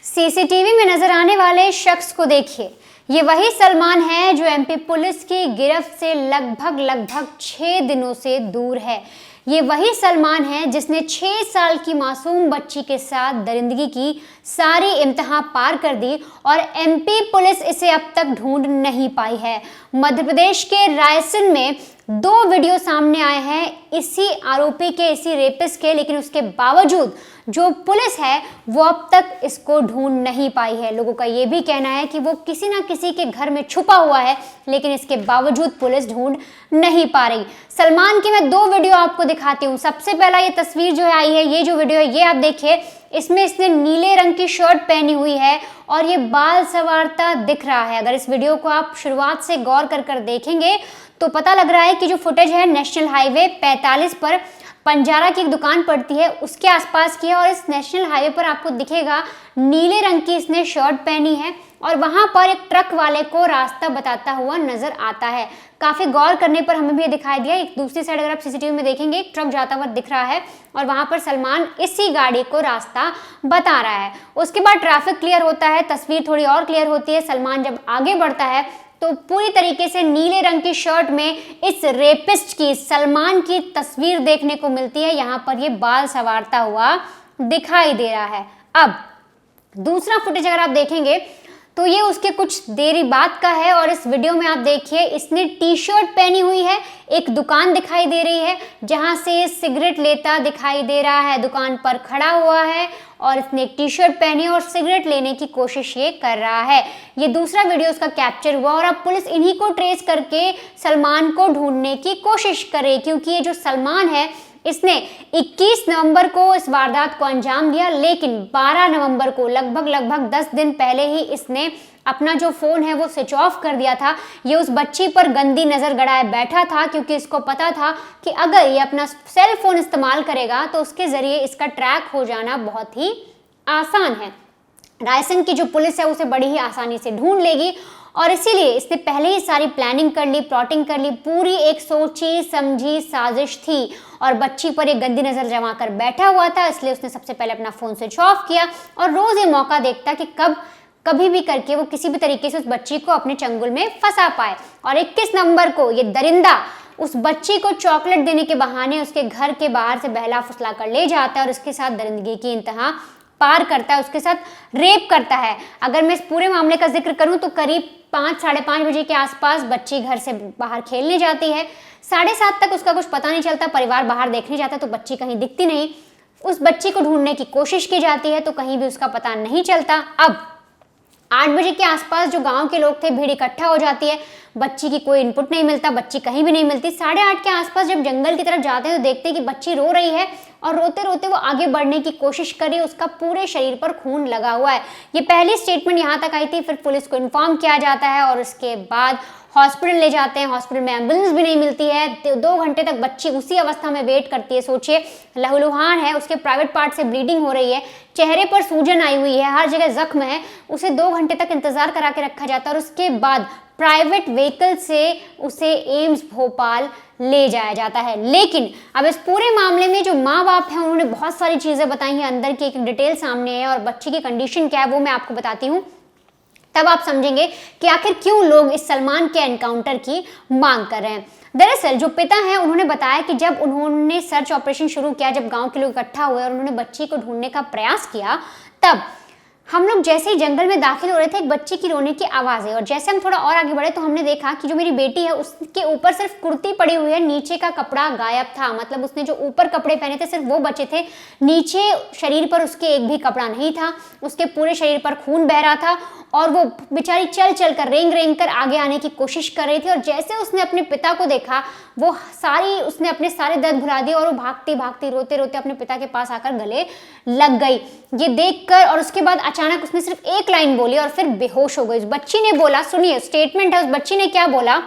CCTV में नजर आने वाले शख्स को देखिए। ये वही सलमान है जो एमपी पुलिस की गिरफ्त से लगभग 6 दिनों से दूर है। ये वही सलमान है जिसने 6 साल की मासूम बच्ची के साथ दरिंदगी की सारी इम्तिहान पार कर दी और एमपी पुलिस इसे अब तक ढूंढ नहीं पाई है। मध्य प्रदेश के रायसेन में 2 वीडियो सामने आए हैं इसी आरोपी के, इसी रेपिस्ट के, लेकिन उसके बावजूद जो पुलिस है वो अब तक इसको ढूंढ नहीं पाई है। लोगों का ये भी कहना है कि वो किसी ना किसी के घर में छुपा हुआ है, लेकिन इसके बावजूद पुलिस ढूंढ नहीं पा रही। सलमान की मैं 2 वीडियो आपको दिखाती हूँ। सबसे पहला ये तस्वीर जो आई है, ये जो वीडियो है ये आप देखिए। इसमें इसने नीले रंग की शर्ट पहनी हुई है और ये बाल संवारता दिख रहा है। अगर इस वीडियो को आप शुरुआत से गौर कर देखेंगे तो पता लग रहा है कि जो फुटेज है नेशनल हाईवे 45 पर पंजारा की एक दुकान पड़ती है उसके आसपास की है और इस नेशनल हाईवे पर आपको दिखेगा नीले रंग की इसने शर्ट पहनी है और वहां पर एक ट्रक वाले को रास्ता बताता हुआ नजर आता है। काफी गौर करने पर हमें भी ये दिखाई दिया। एक दूसरी साइड अगर आप सीसीटीवी में देखेंगे एक ट्रक जाता हुआ दिख रहा है और वहां पर सलमान इसी गाड़ी को रास्ता बता रहा है। उसके बाद ट्रैफिक क्लियर होता है, तस्वीर थोड़ी और क्लियर होती है। सलमान जब आगे बढ़ता है तो पूरी तरीके से नीले रंग की शर्ट में इस रेपिस्ट की, सलमान की तस्वीर देखने को मिलती है। यहाँ पर ये बाल संवारता हुआ दिखाई दे रहा है। अब दूसरा फुटेज अगर आप देखेंगे तो ये उसके कुछ देरी बाद का है और इस वीडियो में आप देखिए इसने टी शर्ट पहनी हुई है। एक दुकान दिखाई दे रही है जहां से ये सिगरेट लेता दिखाई दे रहा है। दुकान पर खड़ा हुआ है और इसने एक टी शर्ट पहनी और सिगरेट लेने की कोशिश ये कर रहा है। ये दूसरा वीडियो उसका कैप्चर हुआ और अब पुलिस इन्हीं को ट्रेस करके सलमान को ढूंढने की कोशिश करे, क्योंकि ये जो सलमान है इसने 21 नवंबर को इस वारदात को अंजाम दिया, लेकिन 12 नवंबर को लगभग 10 दिन पहले ही इसने अपना जो फोन है वो स्विच ऑफ कर दिया था। ये उस बच्ची पर गंदी नजर गड़ाए बैठा था क्योंकि इसको पता था कि अगर ये अपना सेल फोन इस्तेमाल करेगा तो उसके जरिए इसका ट्रैक हो जाना बहुत ही आसान है। रायसेन की जो पुलिस है उसे बड़ी ही आसानी से ढूंढ लेगी और इसीलिए इसने पहले ही सारी प्लानिंग कर ली, प्लॉटिंग कर ली। पूरी एक सोची समझी साजिश थी और बच्ची पर एक गंदी नजर जमा कर बैठा हुआ था, इसलिए उसने सबसे पहले अपना फोन स्विच ऑफ किया और रोज ये मौका देखता कि कभी भी करके वो किसी भी तरीके से उस बच्ची को अपने चंगुल में फंसा पाए। और 21 नवंबर को ये दरिंदा उस बच्ची को चॉकलेट देने के बहाने उसके घर के बाहर से बहला फुसला कर ले जाता है और उसके साथ दरिंदगी की इंतहा पार करता है, उसके साथ रेप करता है। अगर मैं इस पूरे मामले का जिक्र करूं तो करीब 5-5:30 बजे के आसपास बच्ची घर से बाहर खेलने जाती है। 7:30 तक उसका कुछ पता नहीं चलता। परिवार बाहर देखने जाता है तो बच्ची कहीं दिखती नहीं। उस बच्ची को ढूंढने की कोशिश की जाती है तो कहीं भी उसका पता नहीं चलता। अब 8 बजे के आसपास जो गांव के लोग थे भीड़ इकट्ठा हो जाती है। बच्ची की कोई इनपुट नहीं मिलता, बच्ची कहीं भी नहीं मिलती। 8:30 के आसपास जब जंगल की तरफ जाते हैं तो देखते हैं कि बच्ची रो रही है और रोते रोते वो आगे बढ़ने की कोशिश कर रही है। उसका पूरे शरीर पर खून लगा हुआ है। ये पहली स्टेटमेंट यहाँ तक आई थी, फिर पुलिस को इन्फॉर्म किया जाता है और उसके बाद हॉस्पिटल ले जाते हैं। हॉस्पिटल में एम्बुलेंस भी नहीं मिलती है। 2 घंटे तक बच्ची उसी अवस्था में वेट करती है। सोचिए, लहूलुहान है, उसके प्राइवेट पार्ट से ब्लीडिंग हो रही है, चेहरे पर सूजन आई हुई है, हर जगह जख्म है। उसे 2 घंटे तक इंतजार करा के रखा जाता है और उसके बाद प्राइवेट व्हीकल से उसे एम्स भोपाल ले जाया जाता है। लेकिन अब इस पूरे मामले में जो माँ बाप हैं उन्होंने बहुत सारी चीजें बताई हैं, अंदर की एक डिटेल सामने है और बच्ची की कंडीशन क्या है वो मैं आपको बताती हूँ। तब आप समझेंगे कि आखिर क्यों लोग इस सलमान के एनकाउंटर की मांग कर रहे हैं। दरअसल जो पिता हैं उन्होंने बताया कि जब उन्होंने सर्च ऑपरेशन शुरू किया, जब गांव के लोग इकट्ठा हुए और उन्होंने बच्ची को ढूंढने का प्रयास किया, तब हम लोग जैसे ही जंगल में दाखिल हो रहे थे एक बच्ची की रोने की आवाज़ है और जैसे हम थोड़ा और आगे बढ़े तो हमने देखा कि जो मेरी बेटी है उसके ऊपर सिर्फ कुर्ती पड़ी हुई है, नीचे का कपड़ा गायब था। मतलब उसने जो ऊपर कपड़े पहने थे सिर्फ वो बचे थे, नीचे शरीर पर उसके एक भी कपड़ा नहीं था। उसके पूरे शरीर पर खून बह रहा था और वो बेचारी चल कर रेंग कर आगे आने की कोशिश कर रही थी। और जैसे उसने अपने पिता को देखा उसने अपने सारे दर्द भुला दिए और वो भागती रोते रोते अपने पिता के पास आकर गले लग गई। ये देखकर और उसके बाद अचानक उसने सिर्फ एक लाइन बोली और फिर बेहोश हो गई। उस बच्ची ने बोला, सुनिए स्टेटमेंट है, उस बच्ची ने क्या बोला,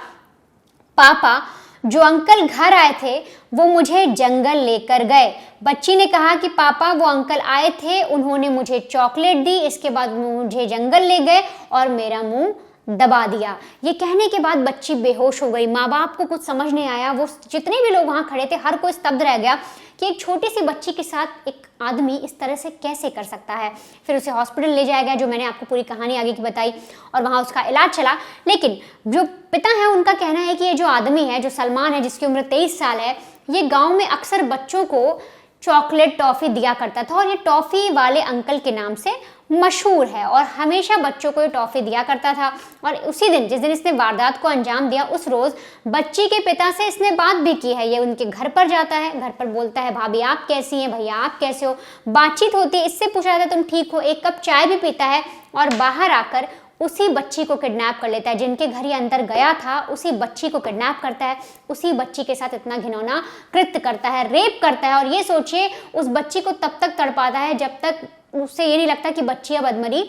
पापा जो अंकल घर आए थे वो मुझे जंगल लेकर गए। बच्ची ने कहा कि पापा वो अंकल आए थे, उन्होंने मुझे चॉकलेट दी, इसके बाद मुझे जंगल ले गए और मेरा मुंह दबा दिया। ये कहने के बाद बच्ची बेहोश हो गई। माँ बाप को कुछ समझ नहीं आया। वो जितने भी लोग वहाँ खड़े थे हर कोई स्तब्ध रह गया कि एक छोटी सी बच्ची के साथ एक आदमी इस तरह से कैसे कर सकता है। फिर उसे हॉस्पिटल ले जाया गया, जो मैंने आपको पूरी कहानी आगे की बताई, और वहाँ उसका इलाज चला। लेकिन जो पिता है उनका कहना है कि ये जो आदमी है, जो सलमान है, जिसकी उम्र 23 साल है, ये गाँव में अक्सर बच्चों को चॉकलेट टॉफ़ी दिया करता था और ये टॉफ़ी वाले अंकल के नाम से मशहूर है और हमेशा बच्चों को ये टॉफ़ी दिया करता था। और उसी दिन, जिस दिन इसने वारदात को अंजाम दिया, उस रोज़ बच्ची के पिता से इसने बात भी की है। ये उनके घर पर जाता है, घर पर बोलता है भाभी आप कैसी हैं, भैया आप कैसे हो, बातचीत होती है। इससे पूछा जाता है तुम ठीक हो, एक कप चाय भी पीता है और बाहर आकर उसी बच्ची को किडनैप कर लेता है। जिनके घर ये अंदर गया था उसी बच्ची को किडनैप करता है, उसी बच्ची के साथ इतना घिनौना कृत्य करता है, रेप करता है। और ये सोचिए, उस बच्ची को तब तक तड़पाता है जब तक उसे ये नहीं लगता कि बच्ची अब अधमरी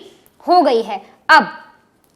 हो गई है। अब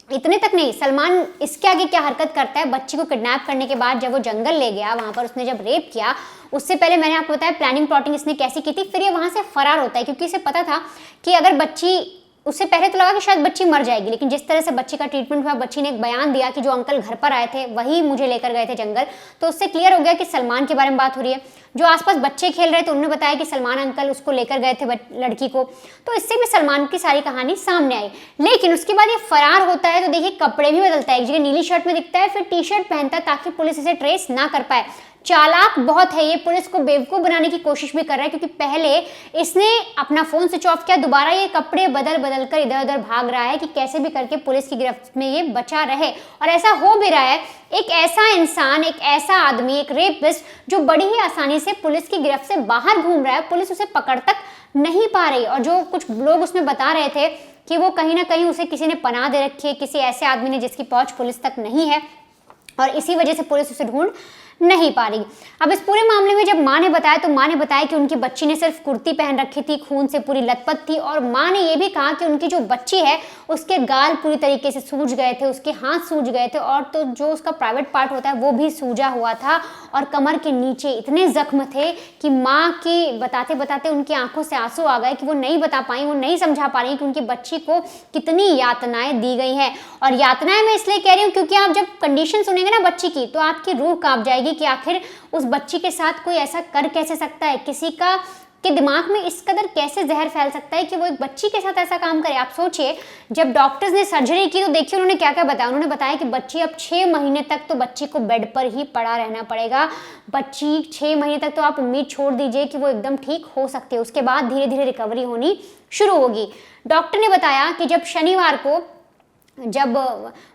इतने तक नहीं, सलमान इसके आगे क्या हरकत करता है। बच्ची को किडनैप करने के बाद जब वो जंगल ले गया, वहां पर उसने जब रेप किया, उससे पहले मैंने आपको बताया प्लानिंग प्लॉटिंग इसने कैसी की थी। फिर ये वहां से फरार होता है क्योंकि इसे पता था कि अगर बच्ची, उससे पहले तो लगा कि शायद बच्ची मर जाएगी, लेकिन जिस तरह से बच्ची का ट्रीटमेंट हुआ, बच्ची ने एक बयान दिया कि जो अंकल घर पर आए थे वही मुझे लेकर गए थे जंगल, तो उससे क्लियर हो गया कि सलमान के बारे में बात हो रही है। जो आसपास बच्चे खेल रहे थे उन्होंने बताया कि सलमान अंकल उसको लेकर गए थे लड़की को, तो इससे भी सलमान की सारी कहानी सामने आई। लेकिन उसके बाद ये फरार होता है तो देखिए कपड़े भी बदलता है। एक जगह नीली शर्ट में दिखता है, फिर टी शर्ट पहनता है ताकि पुलिस इसे ट्रेस ना कर पाए। चालाक बहुत है ये, पुलिस को बेवकूफ़ बनाने की कोशिश भी कर रहा है क्योंकि पहले इसने अपना फ़ोन स्विच ऑफ किया, दोबारा ये कपड़े बदल बदल कर इधर उधर भाग रहा है कि कैसे भी करके पुलिस की गिरफ्त में ये बचा रहे। और ऐसा हो भी रहा है। एक ऐसा इंसान, एक ऐसा आदमी, एक रेपिस्ट जो बड़ी ही आसानी से पुलिस की गिरफ्त से बाहर घूम रहा है, पुलिस उसे पकड़ तक नहीं पा रही। और जो कुछ लोग उसमें बता रहे थे कि वो कहीं ना कहीं उसे किसी ने पनाह दे रखी है, किसी ऐसे आदमी ने जिसकी पहुंच पुलिस तक नहीं है, और इसी वजह से पुलिस उसे ढूंढ नहीं पा रही। अब इस पूरे मामले में जब माँ ने बताया तो माँ ने बताया कि उनकी बच्ची ने सिर्फ कुर्ती पहन रखी थी, खून से पूरी लथपथ थी, और माँ ने ये भी कहा कि उनकी जो बच्ची है उसके गाल पूरी तरीके से सूज गए थे, उसके हाथ सूज गए थे, और तो जो उसका प्राइवेट पार्ट होता है वो भी सूजा हुआ था, और कमर के नीचे इतने जख्म थे कि माँ की बताते बताते उनकी आंखों से आंसू आ गए कि वो नहीं बता पाई, वो नहीं समझा पा रही कि उनकी बच्ची को कितनी यातनाएं दी गई हैं। और यातनाएं मैं इसलिए कह रही हूँ क्योंकि आप जब कंडीशन सुनेंगे ना बच्ची की तो आपकी रूह कांप जाएगी कि आखिर उस बच्ची के साथ कोई ऐसा कर कैसे सकता है, किसी का के दिमाग में इस कदर कैसे जहर फैल सकता है कि वो एक बच्ची के साथ ऐसा काम करे। आप सोचिए, जब डॉक्टर्स ने सर्जरी की तो देखिए उन्होंने क्या क्या बताया। उन्होंने बताया कि बच्ची अब 6 महीने तक तो बच्ची को बेड पर ही पड़ा रहना पड़ेगा। बच्ची 6 महीने तक तो आप उम्मीद छोड़ दीजिए कि वो एकदम ठीक हो सकती है, उसके बाद धीरे धीरे रिकवरी होनी शुरू होगी। डॉक्टर ने बताया कि जब शनिवार को जब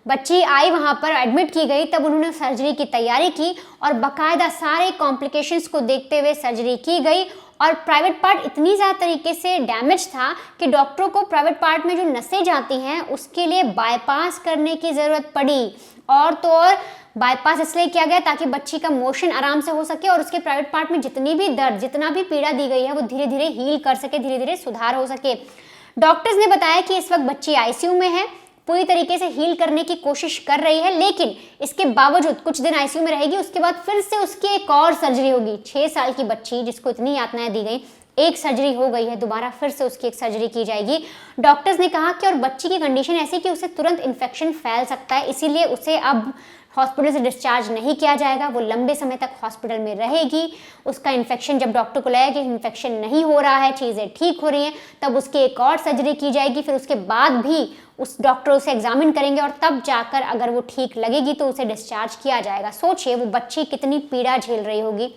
बच्ची आई वहाँ पर एडमिट की गई तब उन्होंने सर्जरी की तैयारी की और बाकायदा सारे कॉम्प्लिकेशंस को देखते हुए सर्जरी की गई। और प्राइवेट पार्ट इतनी ज़्यादा तरीके से डैमेज था कि डॉक्टरों को प्राइवेट पार्ट में जो नसें जाती हैं उसके लिए बाईपास करने की ज़रूरत पड़ी। और तो और बाईपास इसलिए किया गया ताकि बच्ची का मोशन आराम से हो सके और उसके प्राइवेट पार्ट में जितनी भी दर्द, जितना भी पीड़ा दी गई है वो धीरे धीरे हील कर सके, धीरे धीरे सुधार हो सके। डॉक्टर्स ने बताया कि इस वक्त बच्ची आईसीयू में है, पूरी तरीके से हील करने की कोशिश कर रही है, लेकिन इसके बावजूद कुछ दिन आईसीयू में रहेगी, उसके बाद फिर से उसकी एक और सर्जरी होगी। 6 साल की बच्ची जिसको इतनी यातनाएं दी गई, एक सर्जरी हो गई है, दोबारा फिर से उसकी एक सर्जरी की जाएगी। डॉक्टर्स ने कहा कि और बच्ची की कंडीशन ऐसी कि उसे तुरंत इन्फेक्शन फैल सकता है, इसीलिए उसे अब हॉस्पिटल से डिस्चार्ज नहीं किया जाएगा, वो लंबे समय तक हॉस्पिटल में रहेगी। उसका इन्फेक्शन, जब डॉक्टर को लगेगा कि इन्फेक्शन नहीं हो रहा है, चीज़ें ठीक हो रही हैं, तब उसकी एक और सर्जरी की जाएगी। फिर उसके बाद भी उस डॉक्टर उसे एग्जामिन करेंगे और तब जाकर अगर वो ठीक लगेगी तो उसे डिस्चार्ज किया जाएगा। सोचिए वो बच्ची कितनी पीड़ा झेल रही होगी,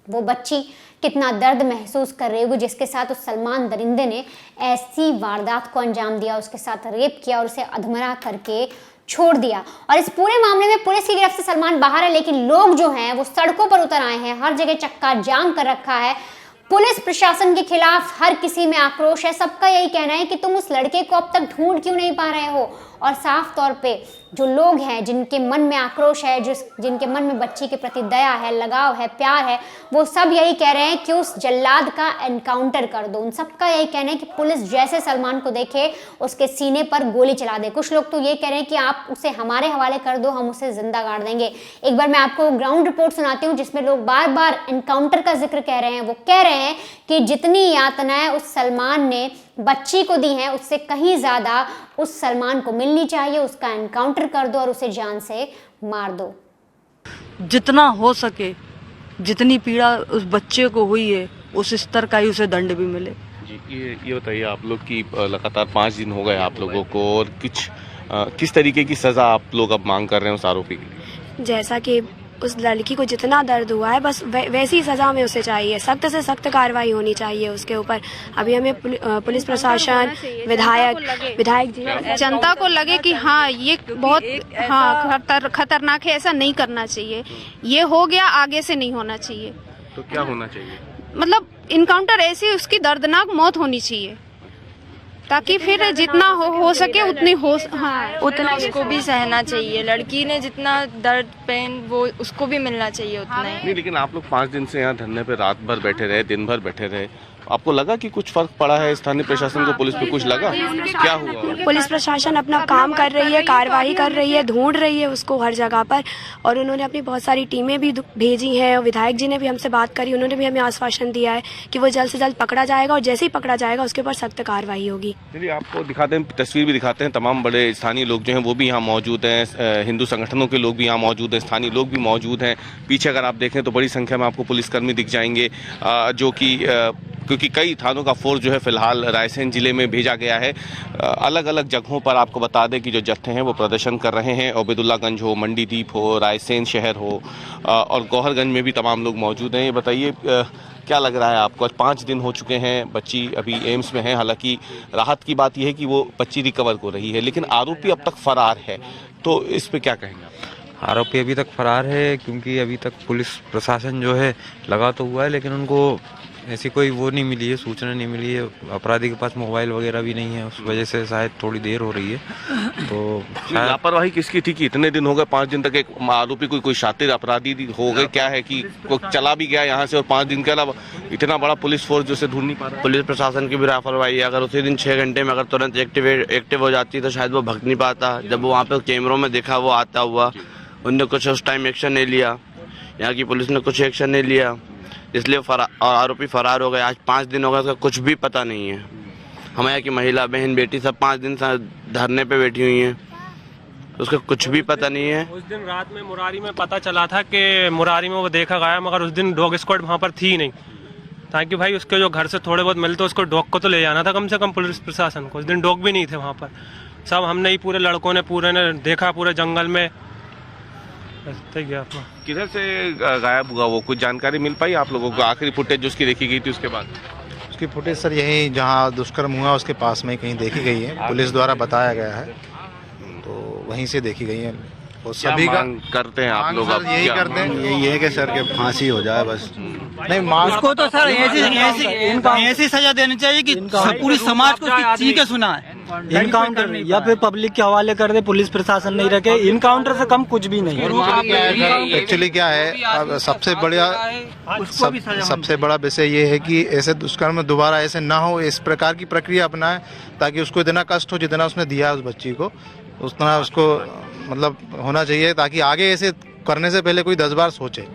वो बच्ची कितना दर्द महसूस कर रही होगी जिसके साथ उस सलमान दरिंदे ने ऐसी वारदात को अंजाम दिया, उसके साथ रेप किया और उसे अधमरा करके छोड़ दिया। और इस पूरे मामले में पुलिस की गिरफ्त से सलमान बाहर है, लेकिन लोग जो हैं वो सड़कों पर उतर आए हैं, हर जगह चक्का जाम कर रखा है। पुलिस प्रशासन के खिलाफ हर किसी में आक्रोश है। सबका यही कहना है कि तुम उस लड़के को अब तक ढूंढ क्यों नहीं पा रहे हो। और साफ तौर पे जो लोग हैं जिनके मन में आक्रोश है, जिनके मन में बच्ची के प्रति दया है, लगाव है, प्यार है, वो सब यही कह रहे हैं कि उस जल्लाद का एनकाउंटर कर दो। उन सबका यही कहना है कि पुलिस जैसे सलमान को देखे उसके सीने पर गोली चला दे। कुछ लोग तो ये कह रहे हैं कि आप उसे हमारे हवाले कर दो, हम उसे जिंदा गाड़ देंगे। एक बार मैं आपको ग्राउंड रिपोर्ट सुनाती हूँ जिसमें लोग बार बार एनकाउंटर का जिक्र कह रहे हैं। वो कह रहे हैं कि जितनी यातनाएं उस सलमान ने बच्ची को दी हैं उससे कहीं ज़्यादा उस सलमान को मिलनी चाहिए। उसका एनकाउंटर कर दो और उसे जान से मार दो। जितना हो सके, जितनी पीड़ा उस बच्चे को हुई है उस स्तर का ही उसे दंड भी मिले। जी, ये बताइए आप लोग की लगातार 5 दिन हो गए आप लोगों को, और किस तरीके की सज़ा आप लोग अब मांग कर रहे हैं उस आरोपी के लिए? जैसा कि उस लड़की को जितना दर्द हुआ है बस वैसी सज़ा हमें उसे चाहिए, सख्त से सख्त कार्रवाई होनी चाहिए उसके ऊपर। अभी हमें पुलिस प्रशासन, विधायक जी, जनता को लगे कि हाँ ये बहुत खतरनाक है, ऐसा नहीं करना चाहिए। ये हो गया, आगे से नहीं होना चाहिए। तो क्या होना चाहिए? मतलब इनकाउंटर ऐसी उसकी दर्दनाक मौत होनी चाहिए, ताकि फिर जितना हो सके उतनी उतना उसको भी सहना चाहिए। लड़की ने जितना दर्द पेन वो उसको भी मिलना चाहिए उतना ही। नहीं, लेकिन आप लोग 5 दिन से यहाँ धरने पे रात भर बैठे रहे, दिन भर बैठे रहे, आपको लगा कि कुछ फर्क पड़ा है? स्थानीय प्रशासन को, पुलिस पे कुछ लगा? क्या हुआ? पुलिस प्रशासन अपना काम कर रही है, कार्रवाई कर रही है, ढूंढ रही है उसको हर जगह पर, और उन्होंने अपनी बहुत सारी टीमें भी भेजी हैं। विधायक जी ने भी हमसे बात करी, उन्होंने भी हमें आश्वासन दिया है कि वो जल्द से जल्द पकड़ा जाएगा, और जैसे ही पकड़ा जाएगा उसके ऊपर सख्त कार्रवाई होगी। चलिए आपको दिखाते हैं, तस्वीर भी दिखाते हैं। तमाम बड़े स्थानीय लोग जो हैं वो भी यहाँ मौजूद हैं, हिंदू संगठनों के लोग भी यहाँ मौजूद हैं, स्थानीय लोग भी मौजूद हैं। पीछे अगर आप देखें तो बड़ी संख्या में आपको पुलिसकर्मी दिख जाएंगे, जो कि क्योंकि कई थानों का फोर्स जो है फिलहाल रायसेन जिले में भेजा गया है। अलग अलग जगहों पर आपको बता दें कि जो जत्थे हैं वो प्रदर्शन कर रहे हैं। ओबेदुल्लागंज हो, मंडीदीप हो, रायसेन शहर हो, और गौहरगंज में भी तमाम लोग मौजूद हैं। ये बताइए क्या लग रहा है आपको? आज 5 दिन हो चुके हैं, बच्ची अभी एम्स में है। हालांकि राहत की बात यह है कि वो बच्ची रिकवर हो रही है, लेकिन आरोपी अब तक फरार है, तो इस पे क्या कहेंगे आप? आरोपी अभी तक फरार है, क्योंकि अभी तक पुलिस प्रशासन जो है लगा तो हुआ है, लेकिन उनको ऐसी कोई वो नहीं मिली है, सूचना नहीं मिली है। अपराधी के पास मोबाइल वगैरह भी नहीं है, उस वजह से शायद थोड़ी देर हो रही है। तो लापरवाही किसकी थी कि इतने दिन हो गए, 5 दिन तक एक आरोपी कोई शातिर अपराधी हो गए? क्या है कि कोई चला भी गया यहाँ से, और 5 दिन के अलावा इतना बड़ा पुलिस फोर्स जो से ढूंढ नहीं पा रहा? पुलिस प्रशासन की भी लापरवाही है। अगर उसी दिन 6 घंटे में अगर तुरंत एक्टिव हो जाती तो शायद वो भग नहीं पाता। जब वो वहाँ पे कैमरों में देखा वो आता हुआ, उनने कुछ उस टाइम एक्शन नहीं लिया, यहाँ की पुलिस ने कुछ एक्शन नहीं लिया, इसलिए आरोपी फरार हो गए। आज 5 दिन हो गए, उसका कुछ भी पता नहीं है। हमारे यहाँ की महिला बहन बेटी सब 5 दिन से धरने पे बैठी हुई हैं, उसका कुछ भी पता नहीं है। उस दिन रात में मुरारी में पता चला था कि मुरारी में वो देखा गया, मगर उस दिन डॉग स्क्वाड वहाँ पर थी नहीं, ताकि भाई उसके जो घर से थोड़े बहुत मिलते उसको डॉग को तो ले जाना था कम से कम पुलिस प्रशासन को। उस दिन डॉग भी नहीं थे वहाँ पर। सब हमने ही, पूरे लड़कों ने पूरे ने देखा, पूरे जंगल में गया। किधर से गायब हुआ वो, कुछ जानकारी मिल पाई आप लोगों को? आखिरी फुटेज जो उसकी देखी गई थी उसके बाद? उसकी फुटेज सर यहीं जहाँ दुष्कर्म हुआ उसके पास में कहीं देखी गई है, पुलिस द्वारा बताया गया है, तो वहीं से देखी गई है। और सभी का करते हैं आप लोग? यही करते हैं, यही है कि सर के फांसी हो जाए बस। नहीं, मांग उसको तो सर ऐसी सजा देनी चाहिए कि पूरी समाज को चीखे सुनाए। इनकाउंटर या फिर पब्लिक के हवाले कर दे, पुलिस प्रशासन नहीं रखे। इनकाउंटर से कम कुछ भी नहीं है। एक्चुअली क्या है, सबसे बड़ा विषय ये है कि ऐसे दुष्कर्म दोबारा ऐसे ना हो, इस प्रकार की प्रक्रिया अपनाए ताकि उसको इतना कष्ट हो जितना उसने दिया उस बच्ची को, उतना उसको मतलब होना चाहिए, ताकि आगे ऐसे करने से पहले कोई 10 बार सोचे।